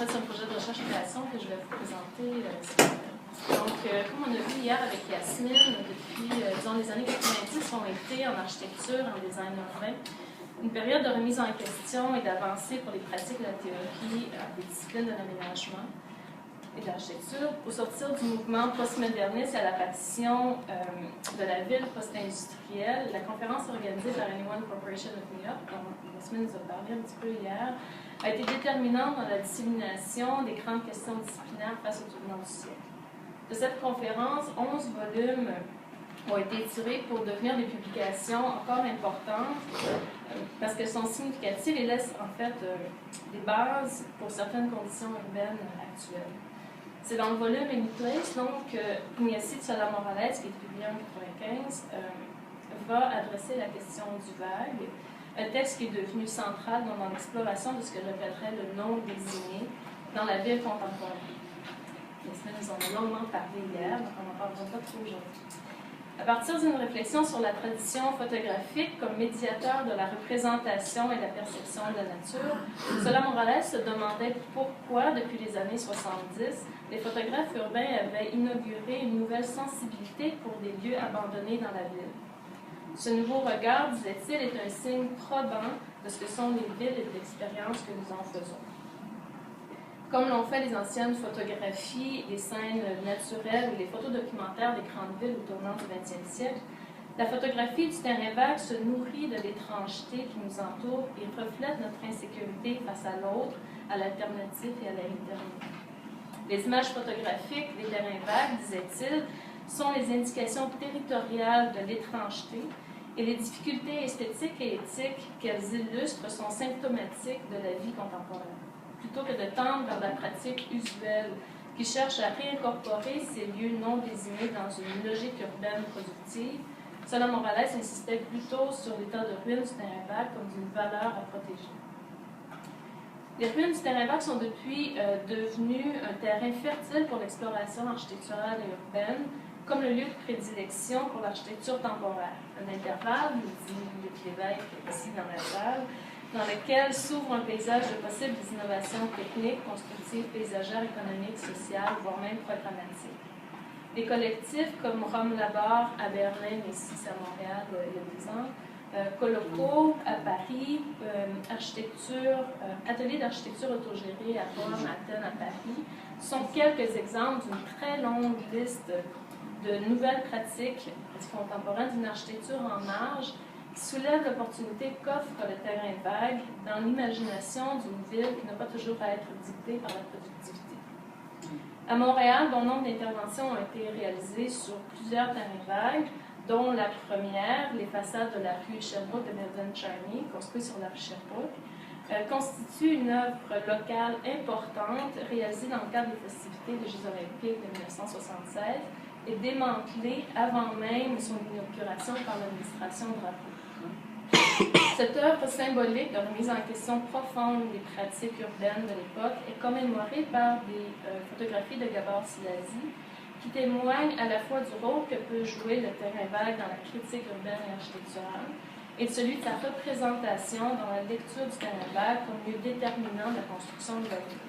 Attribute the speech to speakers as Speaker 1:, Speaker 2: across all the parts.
Speaker 1: fait, c'est un projet de recherche-création que je vais vous présenter ce matin. Donc, comme on a vu hier avec Yasmine, depuis, disons, les années 90 ont été en architecture, en design urbain, une période de remise en question et d'avancée pour les pratiques de la théorie des disciplines de l'aménagement et de l'architecture, pour sortir du mouvement postmoderniste à l'apparition de la ville post-industrielle. La conférence organisée par Anyone Corporation of New York, dont Yasmine nous a parlé un petit peu hier, a été déterminante dans la dissémination des grandes questions disciplinaires face au tournant du siècle. De cette conférence, 11 volumes ont été tirés pour devenir des publications encore importantes parce qu'elles sont significatives et laissent en fait des bases pour certaines conditions urbaines actuelles. C'est dans le volume Any Place, donc, Ignacy de Sola-Morales, qui est publié en 1995, va adresser la question du vague, un texte qui est devenu central dans l'exploration de ce que j'appellerais le non désigné dans la ville contemporaine. Nous en avons longuement parlé hier, donc on n'en parlera pas trop aujourd'hui. À partir d'une réflexion sur la tradition photographique comme médiateur de la représentation et de la perception de la nature, Sola-Morales se demandait pourquoi, depuis les années 70, les photographes urbains avaient inauguré une nouvelle sensibilité pour des lieux abandonnés dans la ville. Ce nouveau regard, disait-il, est un signe probant de ce que sont les villes et de l'expérience que nous en faisons. Comme l'ont fait les anciennes photographies, les scènes naturelles ou les photos documentaires des grandes villes au tournant du 20e siècle, la photographie du terrain vague se nourrit de l'étrangeté qui nous entoure et reflète notre insécurité face à l'autre, à l'alternative et à la modernité. Les images photographiques des terrains vagues, disait-il, sont les indications territoriales de l'étrangeté et les difficultés esthétiques et éthiques qu'elles illustrent sont symptomatiques de la vie contemporaine. Plutôt que de tendre vers la pratique usuelle qui cherche à réincorporer ces lieux non désignés dans une logique urbaine productive, Sola-Morales insistait plutôt sur l'état de ruine du terrain vague comme d'une valeur à protéger. Les ruines du terrain vague sont depuis devenues un terrain fertile pour l'exploration architecturale et urbaine, comme le lieu de prédilection pour l'architecture temporaire. Un intervalle, nous dit Luc Lévesque ici dans la salle, dans lequel s'ouvre un paysage de possibles innovations techniques, constructives, paysagères, économiques, sociales, voire même programmatiques. Des collectifs comme Rome Labar à Berlin, ici à Montréal il y a 10 ans, Coloco à Paris, ateliers d'architecture autogérés à Rome, Athènes, à Paris, sont quelques exemples d'une très longue liste de nouvelles pratiques contemporaines d'une architecture en marge qui soulève l'opportunité qu'offre le terrain vague dans l'imagination d'une ville qui n'a pas toujours à être dictée par la productivité. À Montréal, bon nombre d'interventions ont été réalisées sur plusieurs terrains vagues, dont la première, les façades de la rue Sherbrooke de Melvin Charney, construite sur la rue Sherbrooke, constitue une œuvre locale importante réalisée dans le cadre des festivités des Jeux olympiques de 1976 et démantelée avant même son inauguration par l'administration Drapeau. Cette œuvre symbolique de remise en question profonde des pratiques urbaines de l'époque est commémorée par des photographies de Gabor Szilasi qui témoignent à la fois du rôle que peut jouer le terrain vague dans la critique urbaine et architecturale et de celui de sa représentation dans la lecture du terrain vague comme lieu déterminant de la construction de la ville.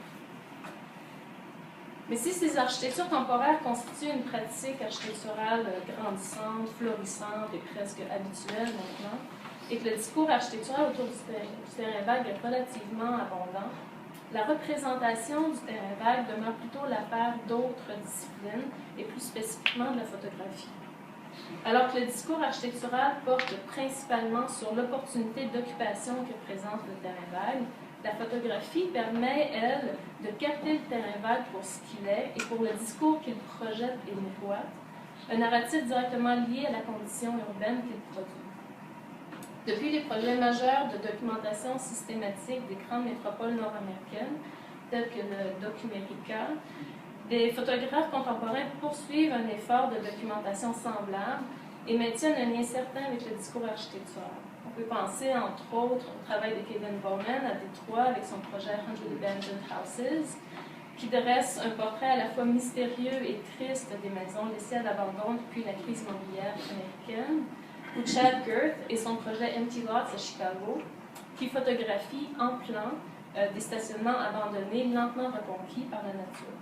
Speaker 1: Mais si ces architectures temporaires constituent une pratique architecturale grandissante, florissante et presque habituelle maintenant, et que le discours architectural autour du terrain vague est relativement abondant, la représentation du terrain vague demeure plutôt l'affaire d'autres disciplines, et plus spécifiquement de la photographie. Alors que le discours architectural porte principalement sur l'opportunité d'occupation que présente le terrain vague, la photographie permet, elle, de capter le terrain vague pour ce qu'il est et pour le discours qu'il projette et miroite, un narratif directement lié à la condition urbaine qu'il produit. Depuis les projets majeurs de documentation systématique des grandes métropoles nord-américaines, tels que le Documérica, les photographes contemporains poursuivent un effort de documentation semblable et maintiennent un lien certain avec le discours architectural. On peut penser, entre autres, au travail de Kevin Bowman à Détroit avec son projet 100 Abandoned Houses, qui dresse un portrait à la fois mystérieux et triste des maisons laissées à l'abandon depuis la crise immobilière américaine, ou Chad Girth et son projet Empty Lots à Chicago, qui photographie en plan des stationnements abandonnés, lentement reconquis par la nature.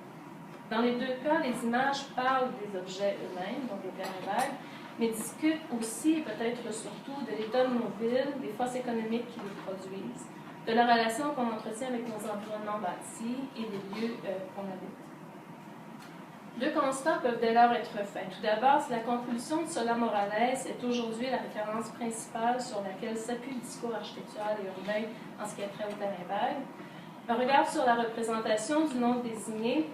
Speaker 1: Dans les deux cas, les images parlent des objets eux-mêmes, donc des terrains vagues, mais discutent aussi, et peut-être surtout, de l'état de nos villes, des forces économiques qui les produisent, de la relation qu'on entretient avec nos environnements bâtis et des lieux qu'on habite. Deux constats peuvent dès lors être faits. Tout d'abord, si la contribution de Solá Morales est aujourd'hui la référence principale sur laquelle s'appuie le discours architectural et urbain en ce qui a trait au terrain vague, un regard sur la représentation du nom désigné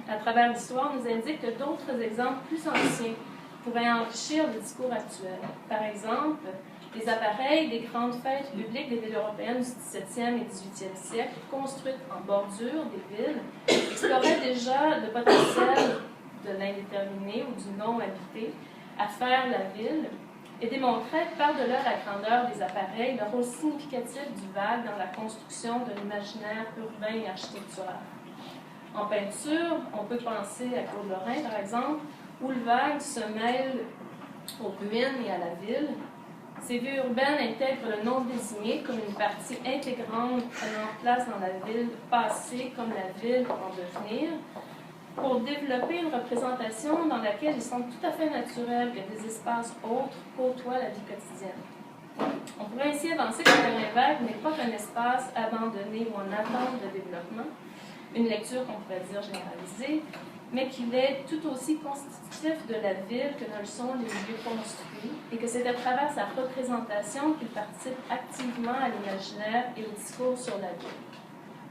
Speaker 1: à travers l'histoire nous indique que d'autres exemples plus anciens pourraient enrichir le discours actuel. Par exemple, les appareils des grandes fêtes publiques des villes européennes du XVIIe et XVIIIe siècle, construites en bordure des villes, exploraient déjà le potentiel de l'indéterminé ou du non habité à faire la ville et démontraient par-delà la grandeur des appareils le rôle significatif du vague dans la construction de l'imaginaire urbain et architectural. En peinture, on peut penser à Claude Lorrain, par exemple, où le vague se mêle aux ruines et à la ville. Ces vues urbaines intègrent le non désigné comme une partie intégrante prenant place dans la ville passée comme la ville en devenir, pour développer une représentation dans laquelle il semble tout à fait naturel que des espaces autres côtoient la vie quotidienne. On pourrait ainsi avancer que le terrain vague n'est pas qu'un espace abandonné ou en attente de développement, une lecture qu'on pourrait dire généralisée, mais qu'il est tout aussi constitutif de la ville que ne le sont les lieux construits, et que c'est à travers sa représentation qu'il participe activement à l'imaginaire et au discours sur la ville.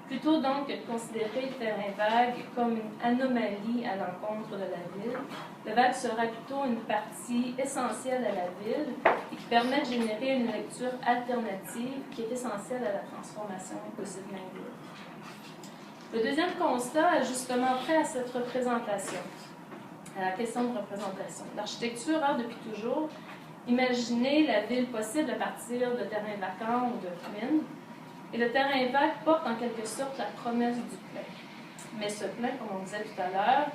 Speaker 1: Plutôt donc que de considérer le terrain vague comme une anomalie à l'encontre de la ville, le vague sera plutôt une partie essentielle à la ville et qui permet de générer une lecture alternative qui est essentielle à la transformation possible d'un ville. Le deuxième constat est justement trait à cette représentation, à la question de représentation. L'architecture a depuis toujours imaginé la ville possible à partir de terrains vacants ou de ruines, et le terrain vague porte en quelque sorte la promesse du plein. Mais ce plein, comme on disait tout à l'heure,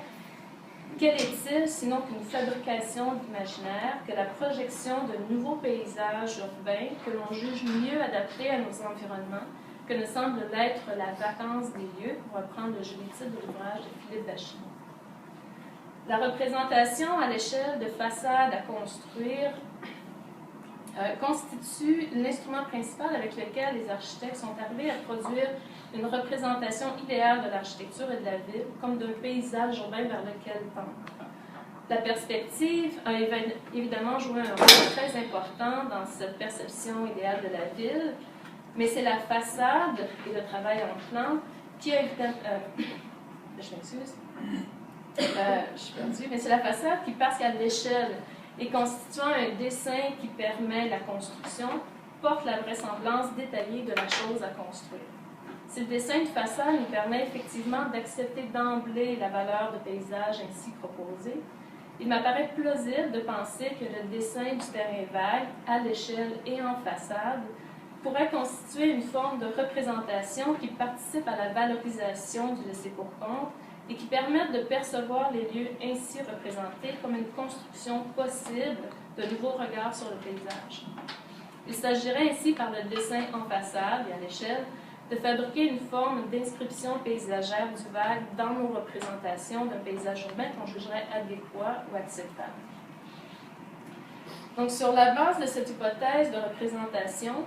Speaker 1: quel est-il sinon qu'une fabrication d'imaginaire, que la projection de nouveaux paysages urbains que l'on juge mieux adaptés à nos environnements que ne semble l'être la vacance des lieux, pour reprendre le joli titre de l'ouvrage de Philippe Bachignon. La représentation à l'échelle de façade à construire constitue l'instrument principal avec lequel les architectes sont arrivés à produire une représentation idéale de l'architecture et de la ville, comme d'un paysage urbain vers lequel tendre. La perspective a évidemment joué un rôle très important dans cette perception idéale de la ville, mais c'est la façade et le travail en plan qui a évidemment... je m'excuse. Je suis perdue. Mais c'est la façade qui, parce qu'à l'échelle et constituant un dessin qui permet la construction, porte la vraisemblance détaillée de la chose à construire. Si le dessin de façade nous permet effectivement d'accepter d'emblée la valeur de paysage ainsi proposée, il m'apparaît plausible de penser que le dessin du terrain vague, à l'échelle et en façade, pourrait constituer une forme de représentation qui participe à la valorisation du laissé-pour-compte et qui permette de percevoir les lieux ainsi représentés comme une construction possible de nouveaux regards sur le paysage. Il s'agirait ainsi, par le dessin en façade et à l'échelle, de fabriquer une forme d'inscription paysagère du vague dans nos représentations d'un paysage urbain qu'on jugerait adéquat ou acceptable. Donc, sur la base de cette hypothèse de représentation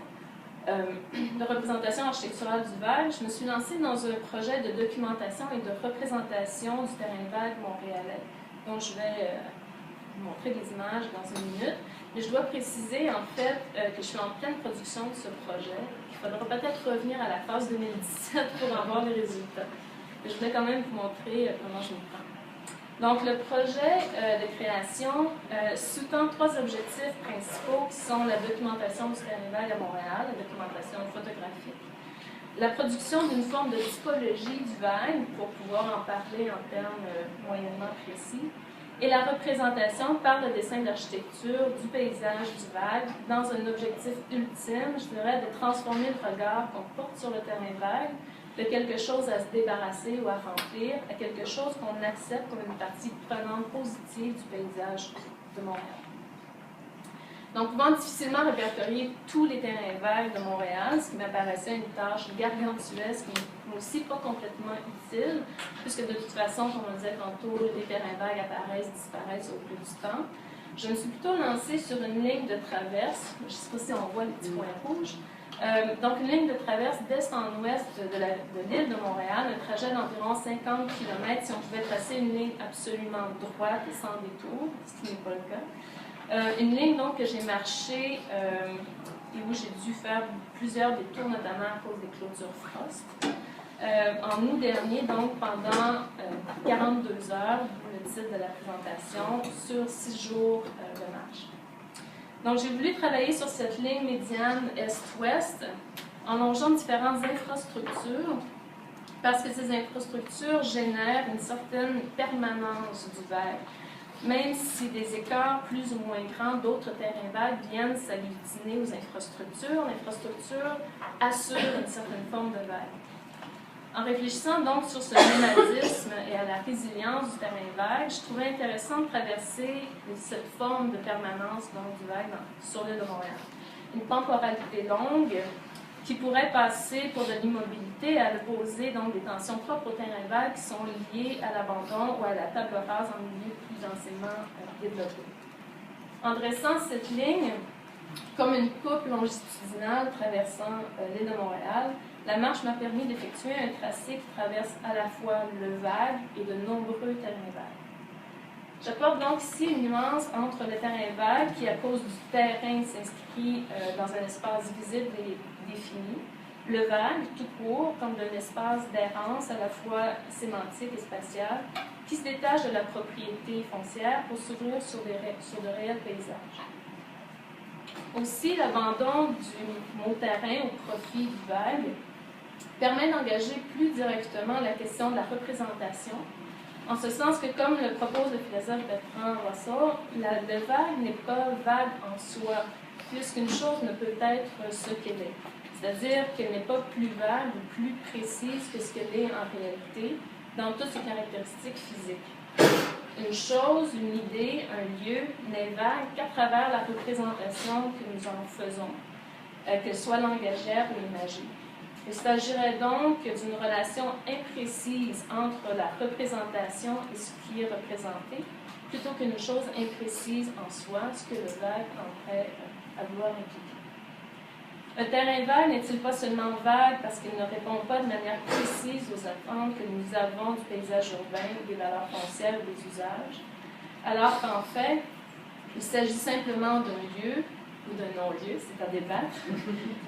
Speaker 1: architecturale du vague, je me suis lancée dans un projet de documentation et de représentation du terrain vague montréalais, dont je vais vous montrer des images dans une minute. Mais je dois préciser, en fait, que je suis en pleine production de ce projet. Il faudra peut-être revenir à la phase 2017 pour en voir les résultats. Mais je voulais quand même vous montrer comment je m'y prends. Donc, le projet de création sous-tend trois objectifs principaux qui sont la documentation du terrain vague à Montréal, la documentation photographique, la production d'une forme de typologie du vague pour pouvoir en parler en termes moyennement précis, et la représentation par le dessin d'architecture du paysage du vague dans un objectif ultime, je dirais, de transformer le regard qu'on porte sur le terrain vague de quelque chose à se débarrasser ou à remplir, à quelque chose qu'on accepte comme une partie prenante positive du paysage de Montréal. Donc, pouvant difficilement répertorier tous les terrains vagues de Montréal, ce qui m'apparaissait une tâche gargantuesque, mais aussi pas complètement utile, puisque de toute façon, comme on disait tantôt, les terrains vagues apparaissent, disparaissent au cours du temps. Je me suis plutôt lancée sur une ligne de traverse. Je ne sais pas si on voit les petits points rouges. Donc, une ligne de traverse d'est en ouest de l'île de Montréal, un trajet d'environ 50 km si on pouvait tracer une ligne absolument droite et sans détour, ce qui n'est pas le cas. Une ligne donc que j'ai marchée et où j'ai dû faire plusieurs détours, notamment à cause des clôtures Frost. En août dernier, donc pendant 42 heures, d'où le titre de la présentation, sur 6 jours de marche. Donc, j'ai voulu travailler sur cette ligne médiane est-ouest en longeant différentes infrastructures parce que ces infrastructures génèrent une certaine permanence du vague. Même si des écarts plus ou moins grands d'autres terrains vagues viennent s'agglutiner aux infrastructures, l'infrastructure assure une certaine forme de vague. En réfléchissant donc sur ce nomadisme et à la résilience du terrain vague, je trouvais intéressant de traverser cette forme de permanence donc, du vague sur l'île de Montréal. Une temporalité longue qui pourrait passer pour de l'immobilité à l'opposé donc des tensions propres au terrain vague qui sont liées à l'abandon ou à la table rase en milieu plus densément développé. En dressant cette ligne comme une coupe longitudinale traversant l'île de Montréal, la marche m'a permis d'effectuer un tracé qui traverse à la fois le vague et de nombreux terrains vagues. J'apporte donc ici une nuance entre le terrain vague qui, à cause du terrain, s'inscrit dans un espace visible et défini, le vague, tout court, comme d'un espace d'errance à la fois sémantique et spatial, qui se détache de la propriété foncière pour s'ouvrir sur de réels paysages. Aussi, l'abandon du mot terrain au profit du vague permet d'engager plus directement la question de la représentation, en ce sens que, comme le propose le philosophe Bertrand Russell, le vague n'est pas vague en soi, puisqu'une chose ne peut être ce qu'elle est. C'est-à-dire qu'elle n'est pas plus vague ou plus précise que ce qu'elle est en réalité, dans toutes ses caractéristiques physiques. Une chose, une idée, un lieu n'est vague qu'à travers la représentation que nous en faisons, qu'elle soit langagière ou imagée. Il s'agirait donc d'une relation imprécise entre la représentation et ce qui est représenté, plutôt qu'une chose imprécise en soi, ce que le vague tendrait à vouloir impliquer. Le terrain vague n'est-il pas seulement vague parce qu'il ne répond pas de manière précise aux attentes que nous avons du paysage urbain, des valeurs foncières et des usages, alors qu'en fait, il s'agit simplement d'un lieu ou d'un non-lieu, c'est à débattre,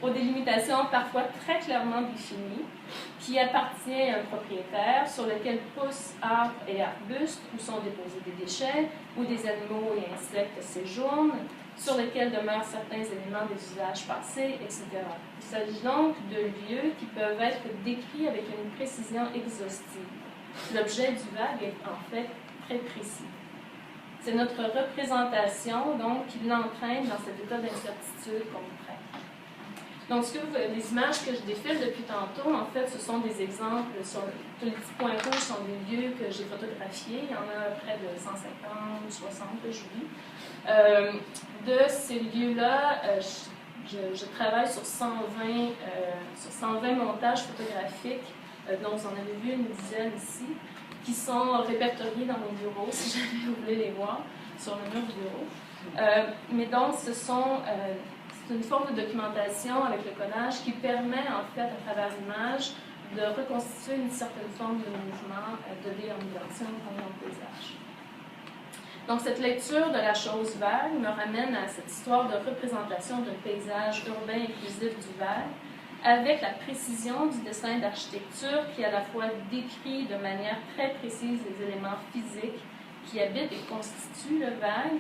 Speaker 1: aux délimitations parfois très clairement définies, qui appartient à un propriétaire, sur lequel poussent arbres et arbustes, où sont déposés des déchets, où des animaux et insectes séjournent, sur lesquels demeurent certains éléments des usages passés, etc. Il s'agit donc de lieux qui peuvent être décrits avec une précision exhaustive. L'objet du vague est en fait très précis. C'est notre représentation, donc, qui l'entraîne dans cet état d'incertitude qu'on nous prête. Donc, les images que je défile depuis tantôt, en fait, ce sont des exemples. Tous les petits points rouges sont des lieux que j'ai photographiés. Il y en a près de 150, 60 aujourd'hui. De ces lieux-là, je travaille sur 120 montages photographiques, dont vous en avez vu une dizaine ici, qui sont répertoriés dans mon bureau, si jamais vous voulez les voir, sur le mur du bureau. Mais donc, c'est une forme de documentation avec le collage qui permet, en fait, à travers l'image, de reconstituer une certaine forme de mouvement, de déambulation dans le paysage. Donc, cette lecture de la chose vague me ramène à cette histoire de représentation d'un paysage urbain inclusif du vague, avec la précision du dessin d'architecture qui à la fois décrit de manière très précise les éléments physiques qui habitent et constituent le vague,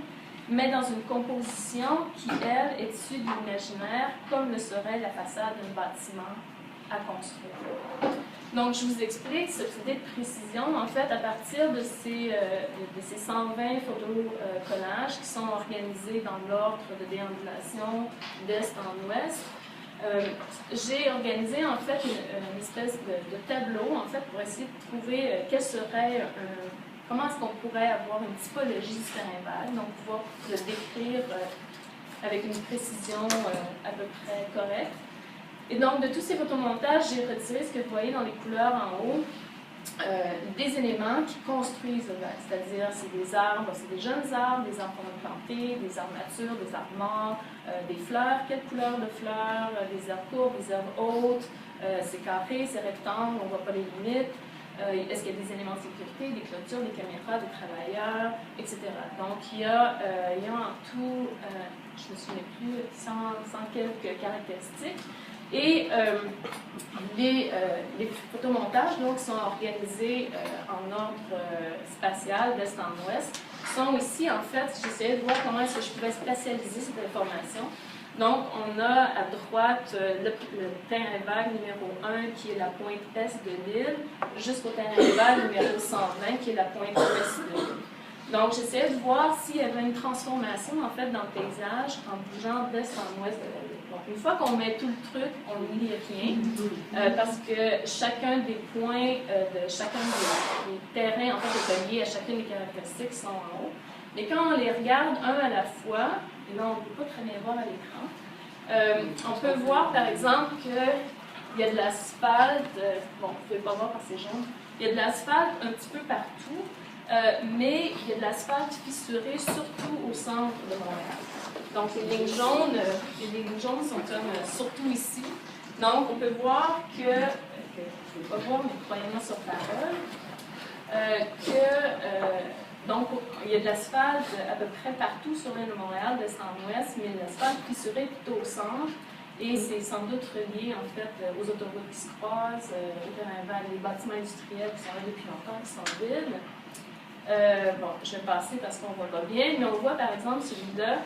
Speaker 1: mais dans une composition qui, elle, est issue de l'imaginaire, comme le serait la façade d'un bâtiment à construire. Donc, je vous explique cette idée de précision, en fait, à partir de ces 120 photos-collages qui sont organisés dans l'ordre de déambulation d'est en ouest. J'ai organisé, en fait, une espèce de tableau, en fait, pour essayer de trouver comment est-ce qu'on pourrait avoir une typologie du terrain vague, donc pouvoir le décrire avec une précision à peu près correcte. Et donc, de tous ces photomontages, j'ai retiré ce que vous voyez dans les couleurs en haut, des éléments qui construisent le vague, c'est-à-dire c'est des arbres, c'est des jeunes arbres, des arbres qu'on a plantés, des arbres matures, des arbres morts, des fleurs, quelle couleur de fleurs, des herbes courtes, des herbes hautes, c'est carré, c'est rectangle, on ne voit pas les limites, est-ce qu'il y a des éléments de sécurité, des clôtures, des caméras, des travailleurs, etc. Donc il y a en tout, je ne me souviens plus, 100 quelques caractéristiques. Et les photomontages donc, sont organisés en ordre spatial, d'est en ouest, sont ici, en fait, j'essayais de voir comment est-ce que je pouvais spatialiser cette information. Donc, on a à droite le terrain vague numéro 1, qui est la pointe est de l'île, jusqu'au terrain vague numéro 120, qui est la pointe ouest de l'île. Donc, j'essayais de voir s'il y avait une transformation, en fait, dans le paysage en bougeant d'est en ouest de la ville. Donc, une fois qu'on met tout le truc, on ne lit rien, parce que chacun des points de chacun des terrains, en fait, est relié à chacune des caractéristiques qui sont en haut. Mais quand on les regarde un à la fois, et là, on ne peut pas très bien voir à l'écran, on peut voir, par exemple, qu'il y a de l'asphalte, bon, vous ne pouvez pas voir parce que c'est jaune, il y a de l'asphalte un petit peu partout, mais il y a de l'asphalte fissuré surtout au centre de Montréal. Donc les lignes jaunes sont comme surtout ici. Donc on peut voir que, je ne peux pas voir, mais croyez-moi sur parole, donc il y a de l'asphalte à peu près partout sur l'île de Montréal, d'est en ouest, mais l'asphalte fissuré plutôt au centre. Et c'est sans doute relié, en fait, aux autoroutes qui se croisent, aux terrains vagues, les bâtiments industriels qui sont là depuis longtemps, qui sont vides. Bon, je vais passer parce qu'on ne voit pas bien, mais on voit par exemple celui-là,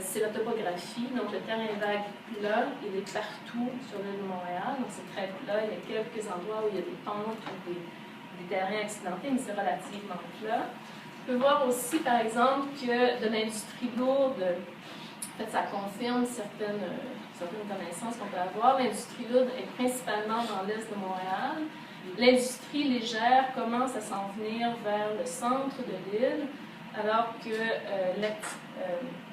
Speaker 1: c'est la topographie. Donc le terrain vague plat, il est partout sur l'île de Montréal, donc c'est très plat. Il y a quelques endroits où il y a des pentes ou des terrains accidentés, mais c'est relativement plat. On peut voir aussi par exemple que de l'industrie lourde, en fait ça confirme certaines connaissances qu'on peut avoir. L'industrie lourde est principalement dans l'est de Montréal. L'industrie légère commence à s'en venir vers le centre de l'île, alors que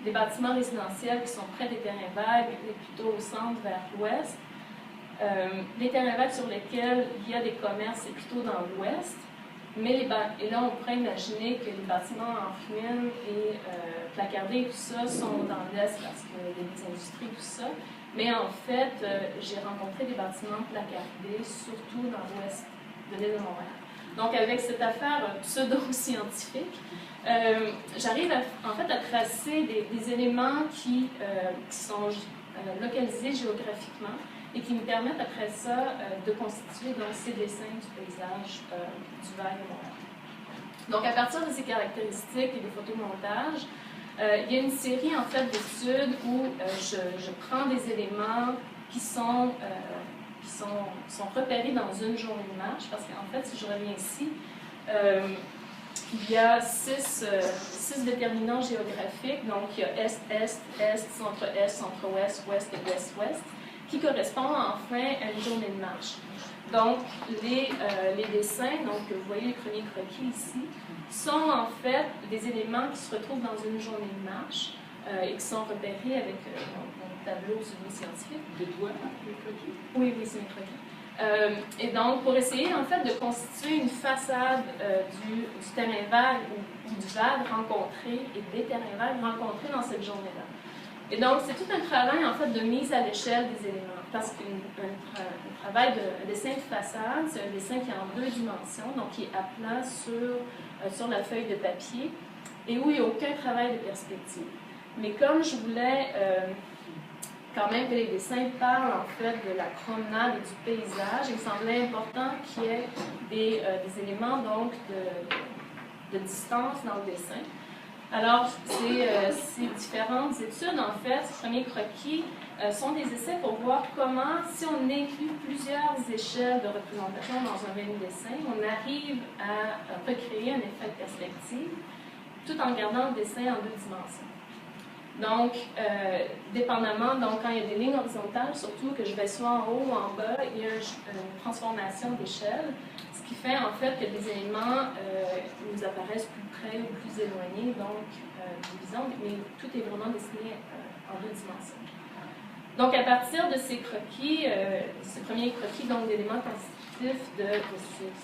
Speaker 1: les bâtiments résidentiels qui sont près des terrains vagues est plutôt au centre vers l'ouest. Les terrains vagues sur lesquels il y a des commerces est plutôt dans l'ouest. Mais et là, on pourrait imaginer que les bâtiments en ruine et placardés et tout ça sont dans l'est parce qu'il y a des industries et tout ça. Mais en fait, j'ai rencontré des bâtiments placardés, surtout dans l'ouest de l'île de Montréal. Donc, avec cette affaire pseudo-scientifique, j'arrive en fait à tracer des éléments qui sont localisés géographiquement et qui me permettent après ça de constituer donc, ces dessins du paysage du Vague de Montréal. Donc, à partir de ces caractéristiques et des photomontages, il y a une série en fait d'études où je prends des éléments qui sont repérés dans une journée de marche, parce qu'en fait, si je reviens ici, il y a six déterminants géographiques, donc il y a est-est, est, centre-ouest, ouest et ouest-ouest, qui correspondent enfin à une journée de marche. Donc, les dessins, donc vous voyez les premiers croquis ici, sont en fait des éléments qui se retrouvent dans une journée de marche et qui sont repérés avec mon tableau pseudo-scientifique.
Speaker 2: De toi, les croquis?
Speaker 1: Oui, c'est mes croquis. Et donc, pour essayer en fait de constituer une façade du terrain vague ou du vague rencontré et des terrains vagues rencontrés dans cette journée-là. Et donc, c'est tout un travail en fait de mise à l'échelle des éléments. Parce qu'un travail de dessin de façade, c'est un dessin qui est en 2 dimensions, donc qui est à plat sur la feuille de papier, et où il n'y a aucun travail de perspective. Mais comme je voulais quand même que les dessins parlent en fait de la promenade et du paysage, il me semblait important qu'il y ait des éléments donc de distance dans le dessin. Alors, ces différentes études, en fait, ces premiers croquis, sont des essais pour voir comment, si on inclut plusieurs échelles de représentation dans un même dessin, on arrive à recréer un effet de perspective, tout en gardant le dessin en 2 dimensions. Donc, dépendamment, donc, quand il y a des lignes horizontales, surtout que je vais soit en haut ou en bas, il y a une transformation d'échelle, ce qui fait en fait que les éléments nous apparaissent plus près ou plus éloignés, donc divisant, mais tout est vraiment dessiné en 2 dimensions. Donc, à partir de ces croquis, ce premier croquis d'éléments constitutifs de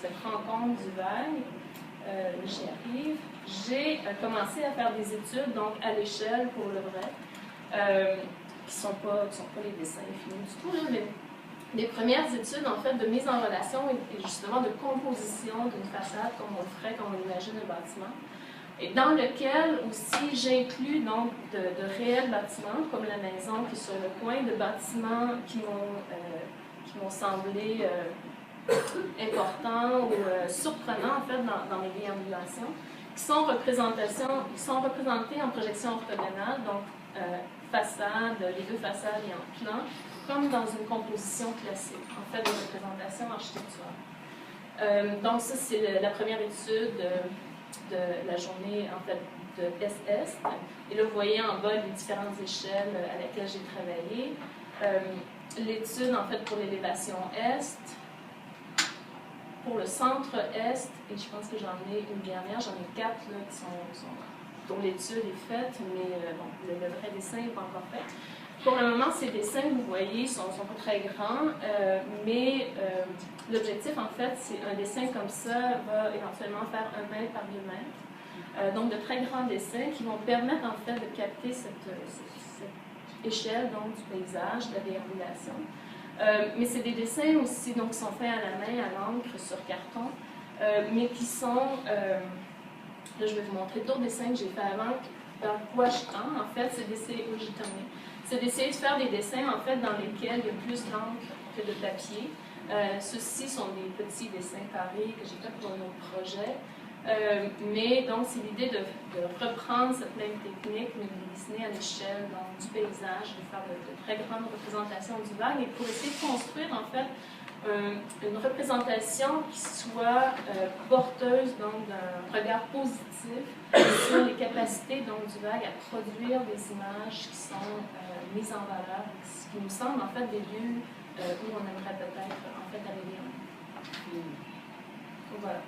Speaker 1: cette rencontre du vague, j'y arrive, j'ai commencé à faire des études donc à l'échelle pour le vrai, qui sont pas les dessins finis du tout, là, mais les premières études en fait de mise en relation et justement de composition d'une façade comme on le ferait quand on imagine un bâtiment, et dans lequel aussi j'inclus donc de réels bâtiments comme la maison qui est sur le coin, de bâtiments qui m'ont semblé importants ou surprenants en fait dans mes déambulations, qui sont représentés en projection orthogonale, donc façade, les 2 façades et en plan, comme dans une composition classique, en fait de représentation architecturale. Donc ça c'est la première étude de la journée en fait de Est-Est. Et là vous voyez en bas les différentes échelles à laquelle j'ai travaillé. L'étude en fait pour l'élévation Est, pour le centre-est, et je pense que j'en ai une dernière, j'en ai 4 là, dont l'étude est faite, mais bon, le vrai dessin n'est pas encore fait. Pour le moment, ces dessins, vous voyez, sont pas très grands, mais l'objectif, en fait, c'est un dessin comme ça va éventuellement faire 1 mètre par 2 mètres. Donc, de très grands dessins qui vont permettre, en fait, de capter cette échelle donc, du paysage, de la déambulation. Mais c'est des dessins aussi donc, qui sont faits à la main, à l'encre, sur carton, mais qui sont, là je vais vous montrer d'autres dessins que j'ai fait avant, dans quoi je tends, en fait, c'est d'essayer de faire des dessins, en fait, dans lesquels il y a plus d'encre que de papier. Ceux-ci sont des petits dessins carrés que j'ai fait pour un autre projet. Mais donc, c'est l'idée de reprendre cette même technique, mais de les dessiner à l'échelle du paysage, de faire de très grandes représentations du vague, et pour essayer de construire, en fait, une représentation qui soit porteuse d'un regard positif sur les capacités du vague à produire des images qui sont mises en valeur, ce qui nous semble, en fait, des lieux où on aimerait peut-être, en fait, arriver. Donc, voilà.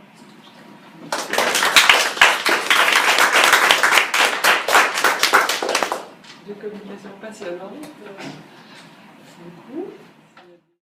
Speaker 2: De communication passionnante. Merci beaucoup.